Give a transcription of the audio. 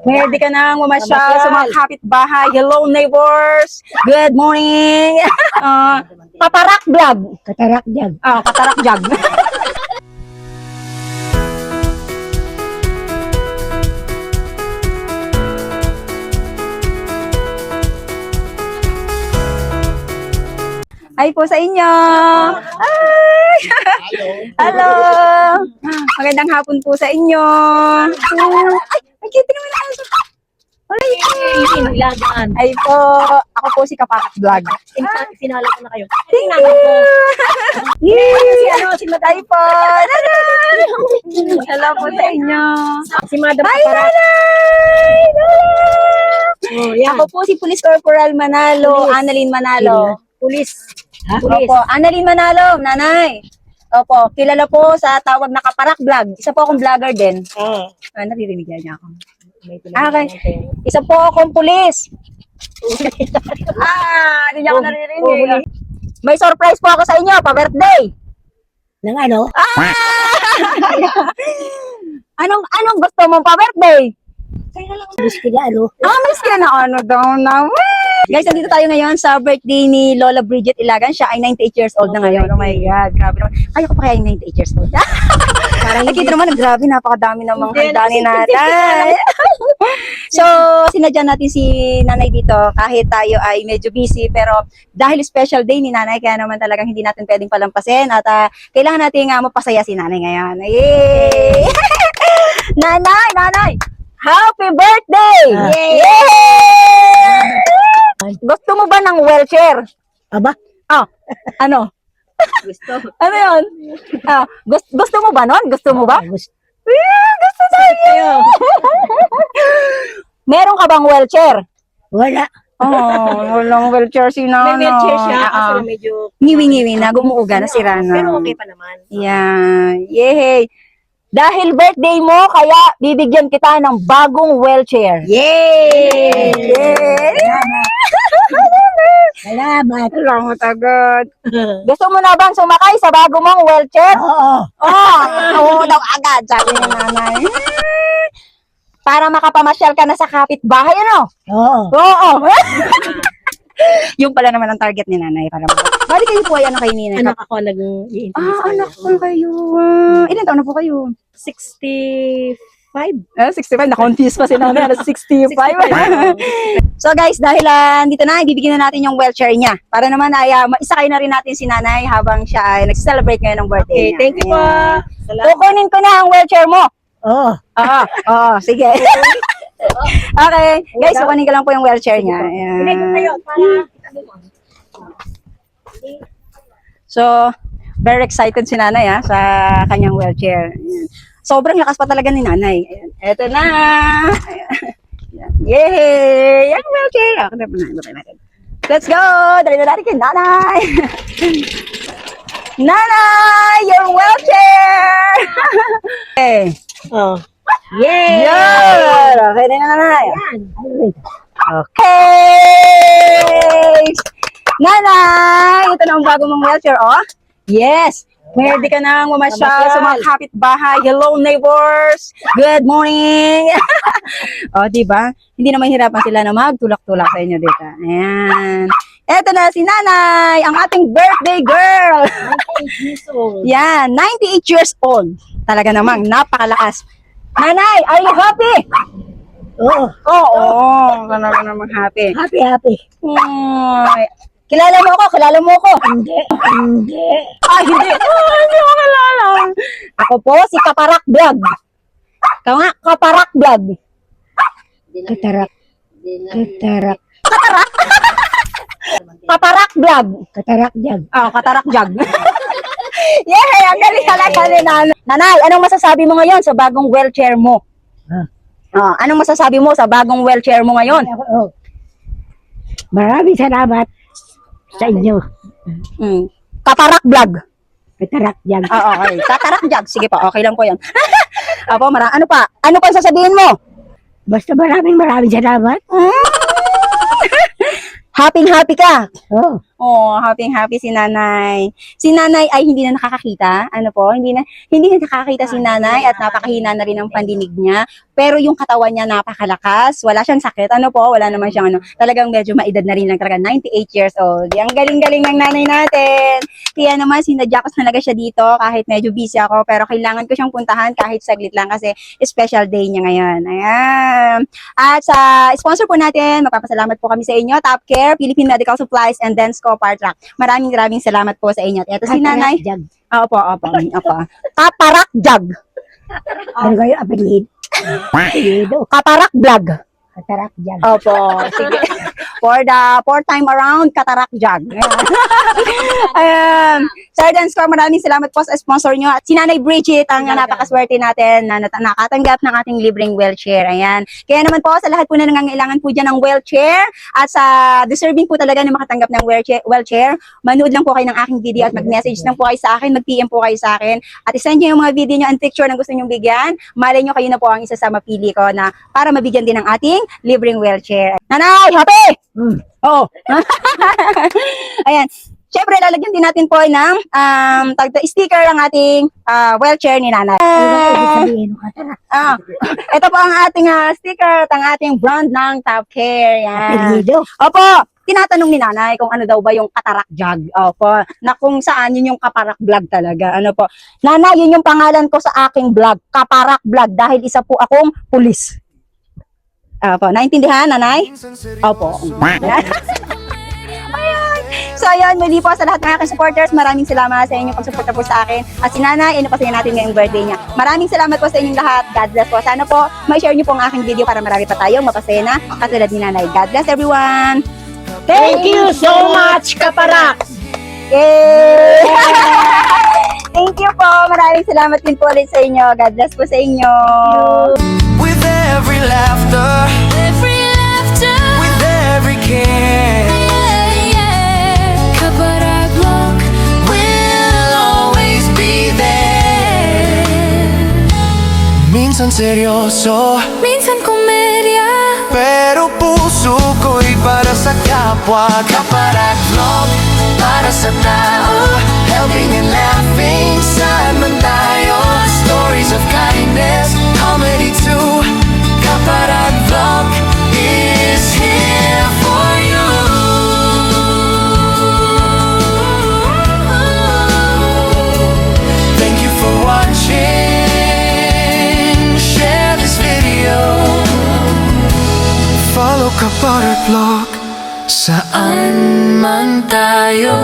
Pwede ka nang mamasyal sa mga kapitbahay. Hello, neighbors! Good morning! Katarak vlog. Katarak jag. Katarak vlog. Ay po sa inyo! Ay! Hello! Magandang hapon po sa inyo! Ay, cute naman ang aso. Ay po, ako po si Kapakat Vlog. Sinala ko na kayo. Thank you! Ay po! Hello po sa inyo! Si Madam Hi, Katarak. Nanay! Oh, yan. Ako po si Police Corporal Manalo, Annalyn Manalo. Pulis. Ha? Opo, Annalyn Manalo, nanay. Opo, kilala po sa tawag na Kaparak Vlog. Isa po akong vlogger din. Oo. Naririnig niya ako. May Okay. Isa po akong pulis. Hindi niya ako naririnig. May surprise po ako sa inyo, pa-birthday. Nang ano? Anong gusto mong pa-birthday? Kaya lang pulis ka na, ano? Mas ka na ano daw na. Guys, nandito tayo ngayon sa birthday ni Lola Bridget Ilagan. Siya ay 98 years old na ngayon. Oh my God, grabe naman. Ayaw ko pa kaya yung 98 years old. Parang nakita naman, grabe, napakadami ng mga handa ni nanay. So, sinadya natin si nanay dito kahit tayo ay medyo busy. Pero dahil special day ni nanay, kaya naman talagang hindi natin pwedeng palampasin. At kailangan natin mapasaya si nanay ngayon. Yay! Nanay! Happy birthday! Yay! Gusto mo ba ng wheelchair? Aba? Ano? Gusto. Ano yun? Gusto mo ba nun? Gusto mo ba? Gusto. Gusto tayo! Meron ka bang wheelchair? Wala. Walang wheelchair si Nana. May wheelchair siya. Kasi medyo... Ngiwi-ngiwi na, gumuuga na, sira na. Pero okay pa naman. Yan. Yay! Dahil birthday mo, kaya bibigyan kita ng bagong wheelchair. Yay! Yay! Salamat. Salamat agad. Gusto mo na bang sumakay sa bago mong wheelchair? Oo. Oo daw agad, sabi ni nanay. Para makapamasyal ka na sa kapitbahay, ano? Oo. Oo. Yung pala naman ang target ni nanay. Bali kayo po ay ano kay Nina? Anak ako nag-i-interview sa Anak po kayo. Ilan taon na po kayo? 65. 65. Na-confuse pa si nanay. 65. So guys, dahil dito na, ibibigyan na natin yung wheelchair niya. Para naman ay isakay na rin natin si nanay habang siya ay nag-celebrate ngayon ng birthday niya. Thank you po. Salamat. Kukunin ko na ang wheelchair mo. Oo. Sige. Okay. Guys, kukunin ko lang po yung wheelchair niya. Ayan. Pinay ko kayo para itabi mo. So, very excited si nanay sa kanyang wheelchair. Ayan. Sobrang lakas pa talaga ni nanay. Ayan. Eto na. Ayan. Yay! Yung wheelchair. Let's go! Dali na natin kay nanay. Nanay! Your wheelchair! Okay. Oh. Yay! Yan! Okay na nanay. Yan. Okay! Nanay! Ito na ang bago mong wheelchair, oh. Yes! Pwede ka nang mamasyal sa mga kapitbahay. Hello, neighbors! Good morning! Diba? Hindi na mahirapan sila na magtulak-tulak sa inyo dito. Ayan. Eto na si Nanay, ang ating birthday girl! 98 years old. Yan, 98 years old. Talaga namang napakalakas. Nanay, are you happy? Oo. Oo, talaga namang happy. Happy. Kilala mo ako? Hindi. Hindi ako kilala. Ako po si Kaparak Vlog. Kaparak Vlog. Katarak. Kaparak Vlog. Katarak jag. Katarak Vlog. Yeah, ang galing talaga ni Nanay. Nanay, anong masasabi mo ngayon sa bagong wheelchair mo? Anong masasabi mo sa bagong wheelchair mo ngayon? Oo. Maraming salamat sa inyo. Katarak Vlog. Katarak jag. Okay. Katarak Vlog. Sige po, okay lang po yan. Apo, ano pa? Ano pa sasabihin mo? Basta maraming salamat. Happy ka. Oo. Oh, happy si nanay. Si nanay ay hindi na nakakakita. Ano po? Hindi na nakakakita si nanay at napakahina na rin ang pandinig niya. Pero yung katawan niya napakalakas. Wala siyang sakit. Ano po? Wala naman siyang ano. Talagang medyo maedad na rin lang talaga. 98 years old. Ang galing-galing ng nanay natin. Kaya naman sinadya ko talaga siya dito kahit medyo busy ako. Pero kailangan ko siyang puntahan kahit saglit lang kasi special day niya ngayon. Ayan. At sa sponsor po natin, magpapasalamat po kami sa inyo. Top Care, Philippine Medical Supplies, and Densco Partrack. Maraming salamat po sa inyo. At ito si nanay. Jag. Opo. Kaparak Jug. Ano kayo apelid? Apelido. Kaparak Vlog. Katarak jag. Opo, sige. For the fourth time around, Katarak Jug. Ayan. Sir Densco, maraming salamat po sa sponsor nyo. At si Nanay Bridget, ang napakaswerte natin na nakatanggap ng ating libreng wheelchair. Ayan. Kaya naman po, sa lahat po na nangangailangan po dyan ng wheelchair at sa deserving po talaga na makatanggap ng wheelchair, manood lang po kayo ng aking video at mag-message lang po kayo sa akin, mag-PM po kayo sa akin at isend nyo yung mga video nyo and picture na gusto nyo bigyan. Malay nyo kayo na po ang isa sa mapili ko na para mabigyan din ng ating libreng wheelchair. Nanay, happy! Oo. Ayan. Siyempre, lalagyan din natin po ng sticker ang ating wheelchair ni nanay. Ano ibig sabihin ng katarak? Ito po ang ating sticker at ang ating brand ng Top Care. Yan. Apelido. Opo, tinatanong ni nanay kung ano daw ba yung Katarak Jug. Opo, na kung saan yun yung Kaparak Vlog talaga. Ano po? Nanay, yun yung pangalan ko sa aking vlog, Kaparak Vlog, dahil isa po akong pulis. Opo, naintindihan, nanay? Opo. So ayun, muli po sa lahat ng aking supporters, maraming salamat sa inyong pagsuporta po sa akin. At si nanay, inupasaya natin ngayong birthday niya. Maraming salamat po sa inyong lahat. God bless po. Sana po, ma-share niyo po ang aking video para marami pa tayong mapasaya na katulad ni nanay. God bless everyone! Thank you so much, Kaparak! Yay! Thank you po. Maraming salamat din po ulit sa inyo. God bless po sa inyo. With every laughter, with every care, Kaparak Vlog will always be there. Minsan seryoso, Minsan komedya, pero puso ko'y para sa kapwa. Kaparak Vlog, para sa tao, helping and laughing saan man tayo. Stories of kindness, comedy too. Kaparak Vlog is here for you. Thank you for watching. Share this video. Follow Kaparak Vlog saan man tayo.